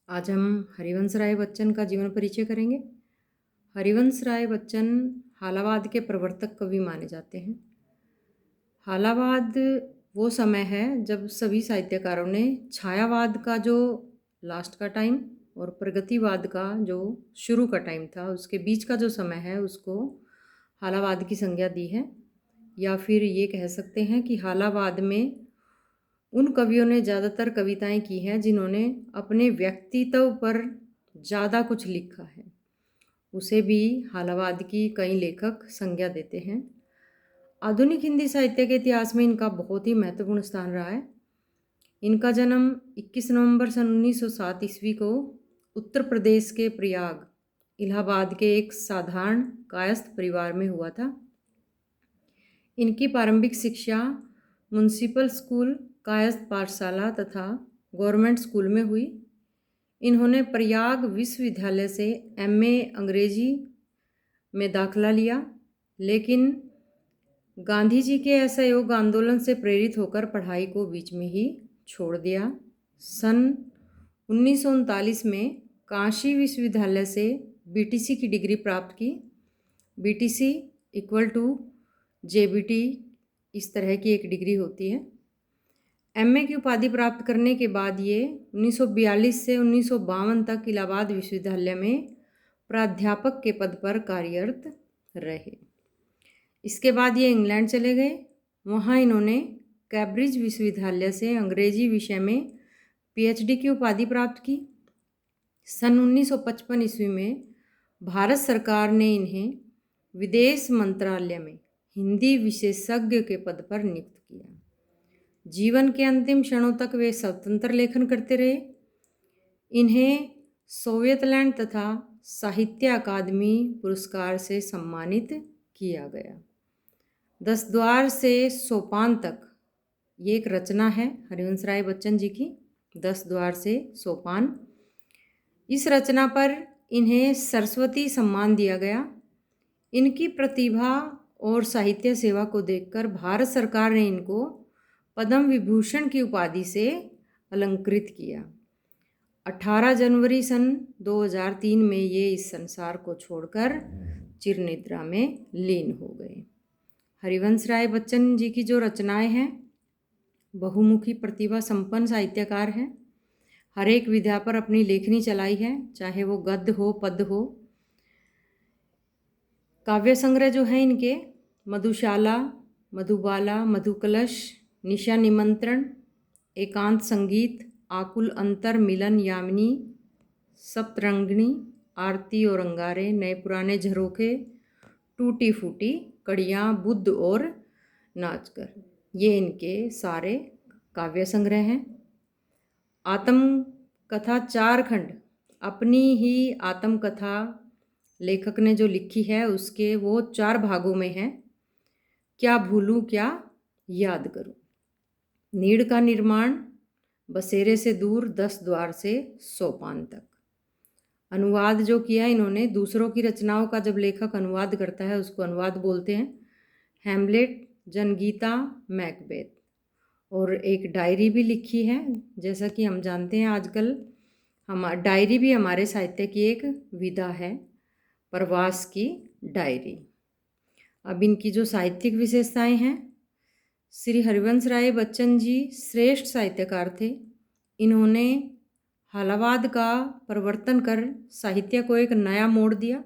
आज हम हरिवंश राय बच्चन का जीवन परिचय करेंगे। हरिवंश राय बच्चन हालावाद के प्रवर्तक कवि माने जाते हैं। हालावाद वो समय है जब सभी साहित्यकारों ने छायावाद का जो लास्ट का टाइम और प्रगतिवाद का जो शुरू का टाइम था, उसके बीच का जो समय है उसको हालावाद की संज्ञा दी है। या फिर ये कह सकते हैं कि हालावाद में उन कवियों ने ज़्यादातर कविताएं की हैं जिन्होंने अपने व्यक्तित्व पर ज़्यादा कुछ लिखा है। उसे भी हालावाद की कई लेखक संज्ञा देते हैं। आधुनिक हिंदी साहित्य के इतिहास में इनका बहुत ही महत्वपूर्ण स्थान रहा है। इनका जन्म 21 नवंबर सन 1907 ईस्वी को उत्तर प्रदेश के प्रयाग इलाहाबाद के एक साधारण कायस्थ परिवार में हुआ था। इनकी प्रारंभिक शिक्षा म्युनिसिपल स्कूल, कायस्थ पाठशाला तथा गवर्नमेंट स्कूल में हुई। इन्होंने प्रयाग विश्वविद्यालय से एमए अंग्रेजी में दाखिला लिया, लेकिन गांधी जी के असहयोग आंदोलन से प्रेरित होकर पढ़ाई को बीच में ही छोड़ दिया। सन 1939 में काशी विश्वविद्यालय से बीटीसी की डिग्री प्राप्त की। बीटीसी इक्वल टू जेबीटी इस तरह की एक डिग्री होती है। एमए की उपाधि प्राप्त करने के बाद ये 1942 से 1952 तक इलाहाबाद विश्वविद्यालय में प्राध्यापक के पद पर कार्यरत रहे। इसके बाद ये इंग्लैंड चले गए। वहाँ इन्होंने कैम्ब्रिज विश्वविद्यालय से अंग्रेजी विषय में पीएचडी की उपाधि प्राप्त की। सन 1955 ईस्वी में भारत सरकार ने इन्हें विदेश मंत्रालय में हिंदी विशेषज्ञ के पद पर नियुक्त किया। जीवन के अंतिम क्षणों तक वे स्वतंत्र लेखन करते रहे। इन्हें सोवियतलैंड तथा साहित्य अकादमी पुरस्कार से सम्मानित किया गया। 10 द्वार से सोपान तक ये एक रचना है हरिवंश राय बच्चन जी की, 10 द्वार से सोपान। इस रचना पर इन्हें सरस्वती सम्मान दिया गया। इनकी प्रतिभा और साहित्य सेवा को देखकर भारत सरकार ने इनको पद्म विभूषण की उपाधि से अलंकृत किया। 18 जनवरी सन 2003 में ये इस संसार को छोड़कर चिरनिद्रा में लीन हो गए। हरिवंश राय बच्चन जी की जो रचनाएं हैं, बहुमुखी प्रतिभा संपन्न साहित्यकार हैं। हर एक विधा पर अपनी लेखनी चलाई है, चाहे वो गद्य हो, पद्य हो। काव्य संग्रह जो है इनके मधुशाला, मधुबाला, मधुकलश, निशा निमंत्रण, एकांत संगीत, आकुल अंतर, मिलन, यामिनी, सप्तरंगिणी, आरती और अंगारे, नए पुराने झरोखे, टूटी फूटी कड़ियाँ, बुद्ध और नाचकर, ये इनके सारे काव्य संग्रह हैं। आत्म कथा 4 खंड, अपनी ही आत्मकथा लेखक ने जो लिखी है उसके वो 4 भागों में है। क्या भूलूं क्या याद करूं, नीड़ का निर्माण, बसेरे से दूर, 10 द्वार से सोपान तक। अनुवाद जो किया इन्होंने, दूसरों की रचनाओं का जब लेखक अनुवाद करता है उसको अनुवाद बोलते हैं। हैमलेट, जनगीता, मैकबेथ। और एक डायरी भी लिखी है। जैसा कि हम जानते हैं आजकल डायरी भी हमारे साहित्य की एक विधा है, प्रवास की डायरी। अब इनकी जो साहित्यिक विशेषताएं हैं, श्री हरिवंश राय बच्चन जी श्रेष्ठ साहित्यकार थे। इन्होंने हालावाद का परिवर्तन कर साहित्य को एक नया मोड़ दिया।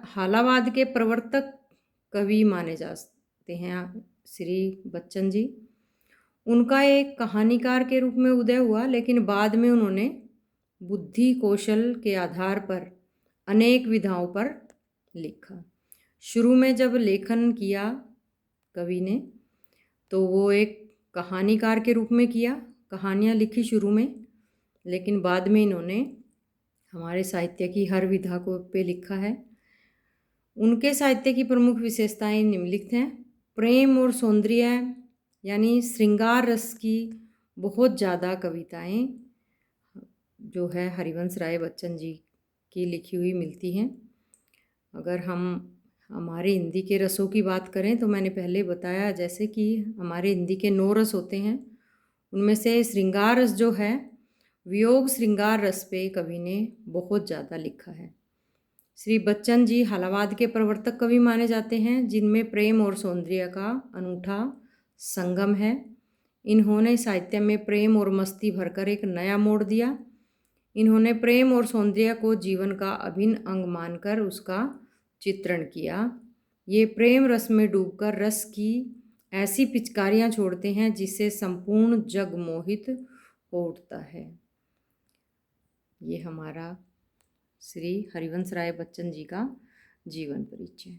हालावाद के प्रवर्तक कवि माने जाते हैं श्री बच्चन जी। उनका एक कहानीकार के रूप में उदय हुआ, लेकिन बाद में उन्होंने बुद्धि कौशल के आधार पर अनेक विधाओं पर लिखा। शुरू में जब लेखन किया कवि ने तो वो एक कहानीकार के रूप में किया, कहानियाँ लिखी शुरू में, लेकिन बाद में इन्होंने हमारे साहित्य की हर विधा को पे लिखा है। उनके साहित्य की प्रमुख विशेषताएं निम्नलिखित हैं। प्रेम और सौंदर्य यानी श्रृंगार रस की बहुत ज़्यादा कविताएं जो है हरिवंश राय बच्चन जी की लिखी हुई मिलती हैं। अगर हम हमारे हिंदी के रसों की बात करें तो मैंने पहले बताया जैसे कि हमारे हिंदी के 9 रस होते हैं, उनमें से श्रृंगार रस जो है वियोग श्रृंगार रस पे कवि ने बहुत ज़्यादा लिखा है। श्री बच्चन जी हालावाद के प्रवर्तक कवि माने जाते हैं, जिनमें प्रेम और सौंदर्य का अनूठा संगम है। इन्होंने साहित्य में प्रेम और मस्ती भरकर एक नया मोड़ दिया। इन्होंने प्रेम और सौंदर्य को जीवन का अभिन्न अंग मानकर उसका चित्रण किया। ये प्रेम रस में डूबकर रस की ऐसी पिचकारियाँ छोड़ते हैं जिससे संपूर्ण जग मोहित हो उठता है। ये हमारा श्री हरिवंश राय बच्चन जी का जीवन परिचय।